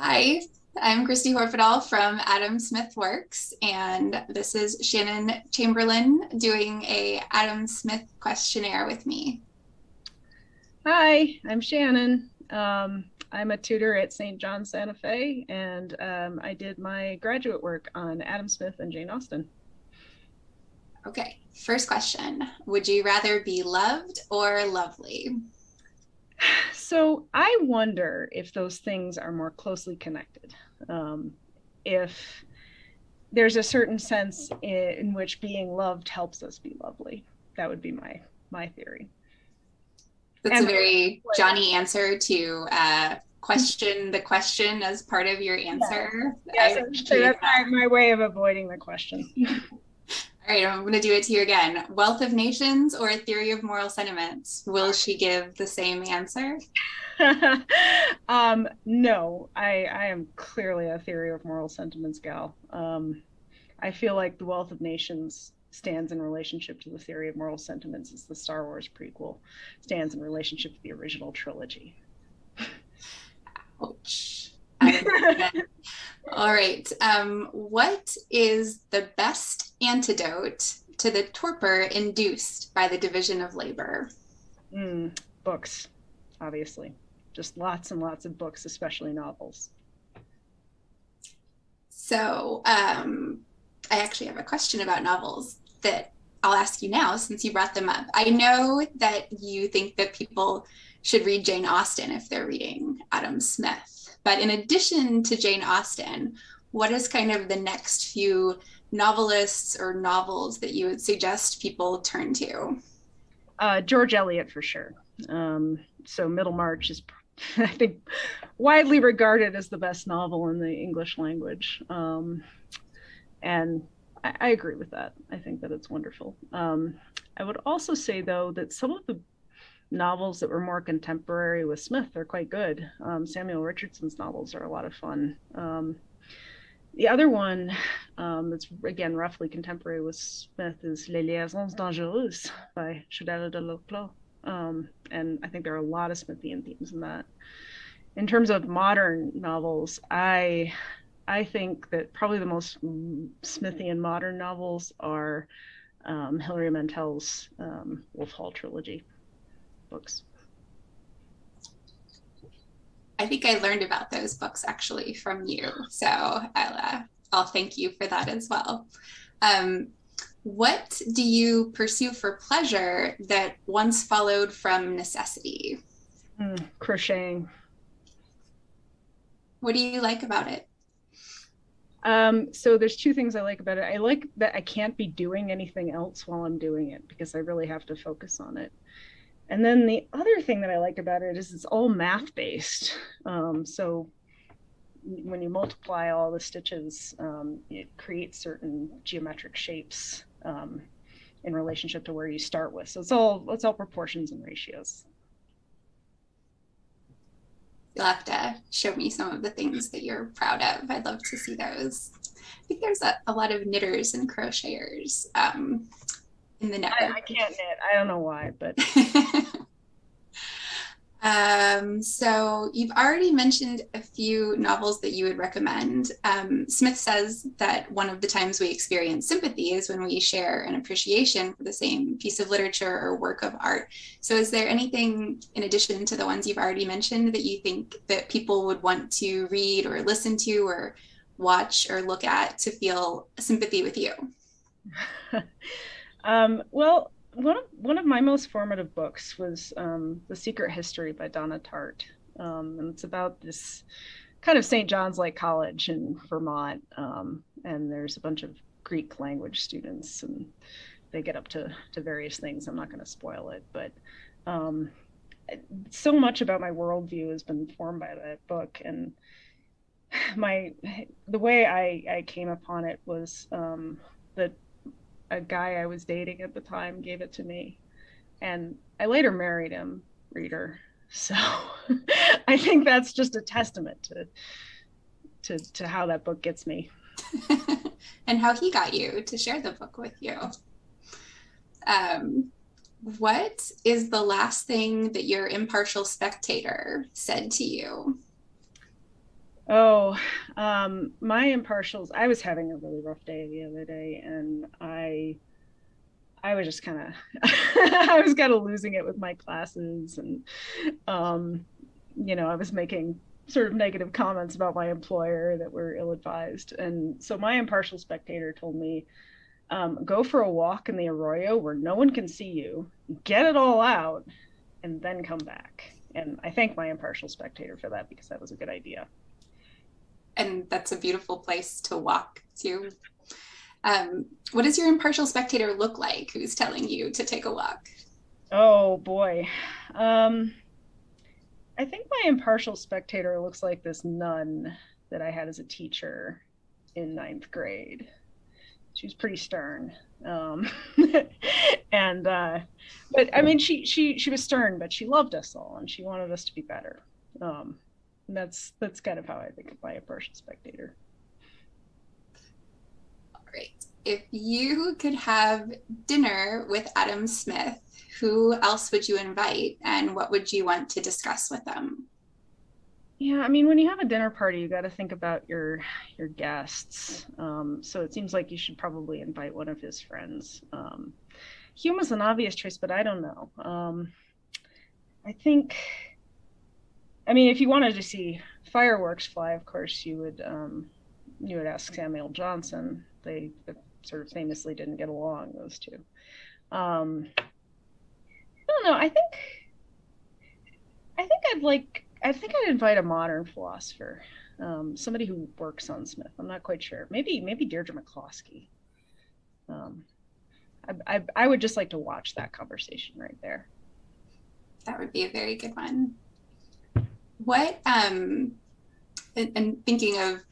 Hi, I'm Christy Horfedal from AdamSmithWorks, and this is Shannon Chamberlain doing a Adam Smith questionnaire with me. Hi, I'm Shannon. I'm a tutor at St. John Santa Fe, and I did my graduate work on Adam Smith and Jane Austen. Okay, first question. Would you rather be loved or lovely? So I wonder if those things are more closely connected. If there's a certain sense in which being loved helps us be lovely. That would be my theory. That's a And very Johnny answer to question the question as part of your yeah, answer. yes, I I would say appreciate that's that. my way of avoiding the question. All right, I'm going to do it to you again. Wealth of Nations or Theory of Moral Sentiments? Will she give the same answer? No, I am clearly a theory of moral sentiments gal. I feel like The Wealth of Nations stands in relationship to the theory of moral sentiments as the Star Wars prequel stands in relationship to the original trilogy. Ouch. I understand. All right. What is the best antidote to the torpor induced by the division of labor? Books, obviously. Just lots and lots of books, especially novels. So, I actually have a question about novels that I'll ask you now since you brought them up. I know that you think that people should read Jane Austen if they're reading Adam Smith, but in addition to Jane Austen, what is kind of the next few novelists or novels that you would suggest people turn to? George Eliot for sure. So Middlemarch is, I think, widely regarded as the best novel in the English language. And I agree with that. I think that it's wonderful. I would also say, though, that some of the novels that were more contemporary with Smith are quite good. Samuel Richardson's novels are a lot of fun. The other one that's, again, roughly contemporary with Smith is Les Liaisons Dangereuses by Chadella de Loclos. And I think there are a lot of Smithian themes in that. In terms of modern novels, I think that probably the most Smithian modern novels are Hilary Mantel's Wolf Hall trilogy books. I think I learned about those books actually from you, so I'll thank you for that as well. Um, what do you pursue for pleasure that once followed from necessity? Crocheting. What do you like about it? So there's two things I like about it. I like that I can't be doing anything else while I'm doing it because I really have to focus on it. And then the other thing that I like about it is it's all math based. So when you multiply all the stitches, it creates certain geometric shapes in relationship to where you start with. So it's all proportions and ratios. You'll have to show me some of the things that you're proud of. I'd love to see those. I think there's a lot of knitters and crocheters in the network. I can't knit. I don't know why, but So you've already mentioned a few novels that you would recommend. Smith says that one of the times we experience sympathy is when we share an appreciation for the same piece of literature or work of art. So is there anything in addition to the ones you've already mentioned that you think that people would want to read or listen to or watch or look at to feel sympathy with you? well, one of my most formative books was The Secret History by Donna Tartt. And it's about this kind of St. John's like college in Vermont. And there's a bunch of Greek language students and they get up to various things. I'm not going to spoil it, but um, so much about my worldview has been formed by that book. And my the way I came upon it was that a guy I was dating at the time gave it to me, and I later married him, reader. So I think that's just a testament to how that book gets me. And how he got you to share the book with you. Um, what is the last thing that your impartial spectator said to you? Oh, my impartials. I was having a really rough day the other day, and I was just kind of I was kind of losing it with my classes, and um, I was making sort of negative comments about my employer that were ill-advised, and so my impartial spectator told me, go for a walk in the arroyo where no one can see you, get it all out, and then come back. And I thank my impartial spectator for that because that was a good idea. And that's a beautiful place to walk to. What does your impartial spectator look like who's telling you to take a walk? Oh boy. Um, I think my impartial spectator looks like this nun that I had as a teacher in ninth grade. She was pretty stern. Um, and but I mean she was stern, but she loved us all and she wanted us to be better. And that's kind of how I think of my impartial spectator. All right. If you could have dinner with Adam Smith, who else would you invite and what would you want to discuss with them? Yeah, I mean, when you have a dinner party, you got to think about your guests. So it seems like you should probably invite one of his friends. Hume was an obvious choice, but I don't know. I think, I mean, if you wanted to see fireworks fly, of course, you would ask Samuel Johnson. They sort of famously didn't get along, those two. I don't know. I think I'd invite a modern philosopher, somebody who works on Smith. I'm not quite sure. Maybe Deirdre McCloskey. Um, I would just like to watch that conversation right there. That would be a very good one. What and thinking of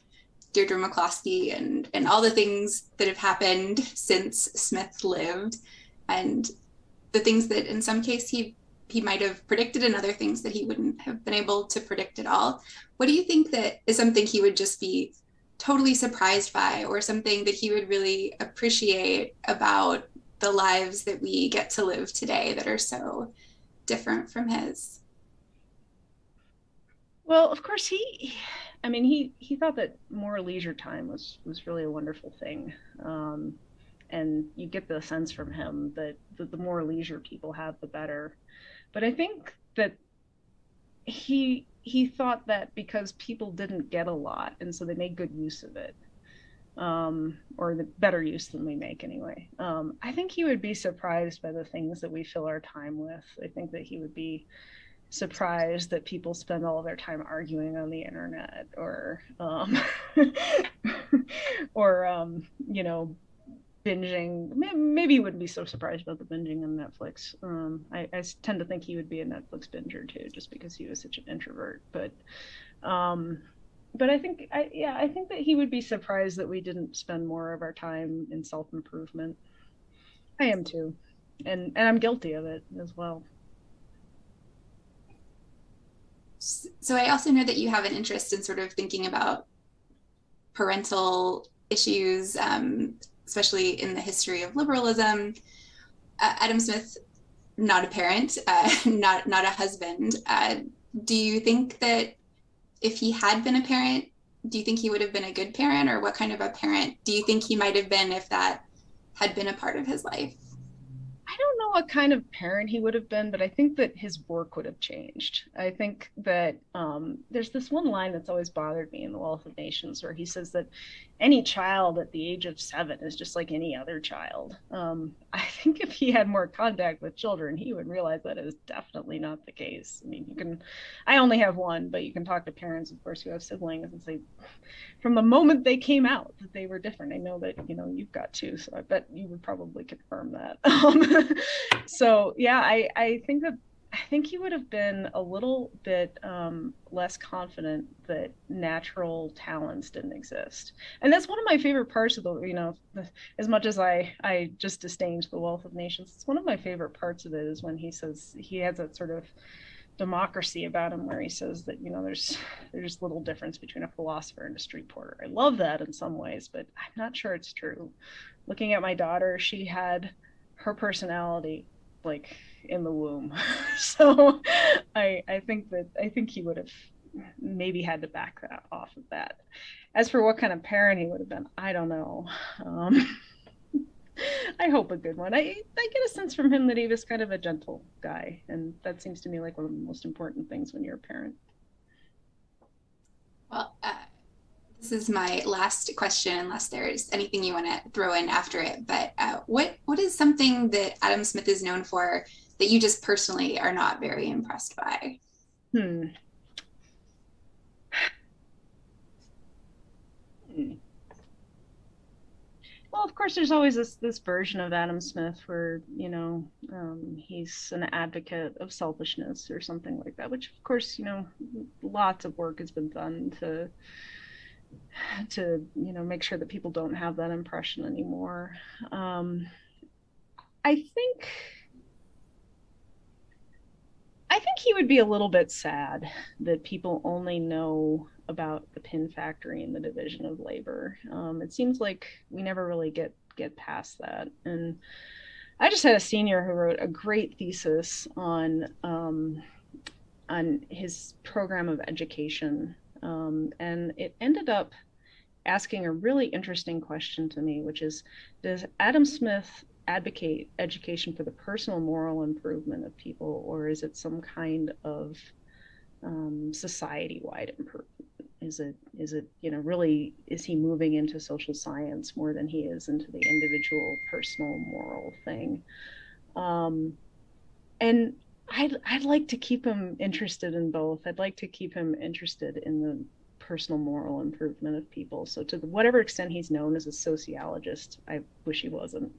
Deirdre McCloskey and all the things that have happened since Smith lived, and the things that in some case he might have predicted and other things that he wouldn't have been able to predict at all. What do you think that is something he would just be totally surprised by, or something that he would really appreciate about the lives that we get to live today that are so different from his? Well, of course, I mean, he thought that more leisure time was really a wonderful thing. And you get the sense from him that the more leisure people have, the better. But I think that he thought that because people didn't get a lot, and so they made good use of it, or the better use than we make anyway. I think he would be surprised by the things that we fill our time with. I think that he would be surprised that people spend all of their time arguing on the internet or binging. Maybe he wouldn't be so surprised about the binging on Netflix. I tend to think he would be a Netflix binger too, just because he was such an introvert. Um, but I think that he would be surprised that we didn't spend more of our time in self improvement. I am too, and I'm guilty of it as well. So I also know that you have an interest in sort of thinking about parental issues, especially in the history of liberalism. Adam Smith, not a parent, not a husband. Do you think that if he had been a parent, do you think he would have been a good parent, or what kind of a parent do you think he might have been if that had been a part of his life? I don't know what kind of parent he would have been, but I think that his work would have changed. I think that there's this one line that's always bothered me in The Wealth of Nations where he says that any child at the age of 7 is just like any other child. I think if he had more contact with children, he would realize that is definitely not the case. I mean, I only have one, but you can talk to parents, of course, who have siblings and say, from the moment they came out that they were different. I know that you've got two, so I bet you would probably confirm that. So yeah, I think he would have been a little bit less confident that natural talents didn't exist, and that's one of my favorite parts of as much as I just disdained The Wealth of Nations, it's one of my favorite parts of it is when he says he has that sort of democracy about him where he says that there's little difference between a philosopher and a street porter. I love that in some ways, but I'm not sure it's true. Looking at my daughter, she had her personality like in the womb. So I think he would have maybe had to back that off of that. As for what kind of parent he would have been, I don't know. I hope a good one. I get a sense from him that he was kind of a gentle guy, and that seems to me like one of the most important things when you're a parent. Well, this is my last question, unless there's anything you want to throw in after it. But what is something that Adam Smith is known for that you just personally are not very impressed by? Hmm. Well, of course, there's always this version of Adam Smith where, he's an advocate of selfishness or something like that, which, of course, lots of work has been done to make sure that people don't have that impression anymore. I think he would be a little bit sad that people only know about the pin factory and the division of labor. It seems like we never really get past that. And I just had a senior who wrote a great thesis on his program of education, and it ended up asking a really interesting question to me, which is, does Adam Smith advocate education for the personal moral improvement of people, or is it some kind of society-wide improvement? Is it really, is he moving into social science more than he is into the individual personal moral thing? And I'd like to keep him interested in both. I'd like to keep him interested in the personal moral improvement of people. So to whatever extent he's known as a sociologist, I wish he wasn't.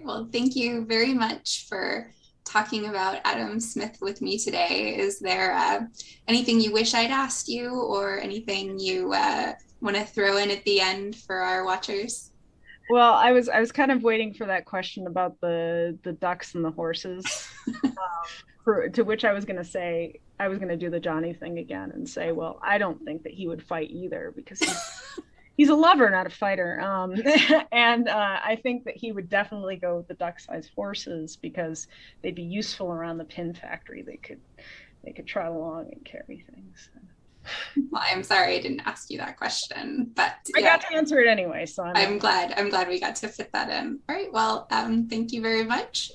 Well, thank you very much for talking about Adam Smith with me today. Is there anything you wish I'd asked you, or anything you want to throw in at the end for our watchers? Well, I was kind of waiting for that question about the ducks and the horses, to which I was going to say, I was going to do the Johnny thing again and say, well, I don't think that he would fight either, because he's a lover, not a fighter. And I think that he would definitely go with the duck-sized horses because they'd be useful around the pin factory. They could trot along and carry things. Well, I'm sorry I didn't ask you that question, but I got to answer it anyway. So I'm glad we got to fit that in. All right. Well, thank you very much.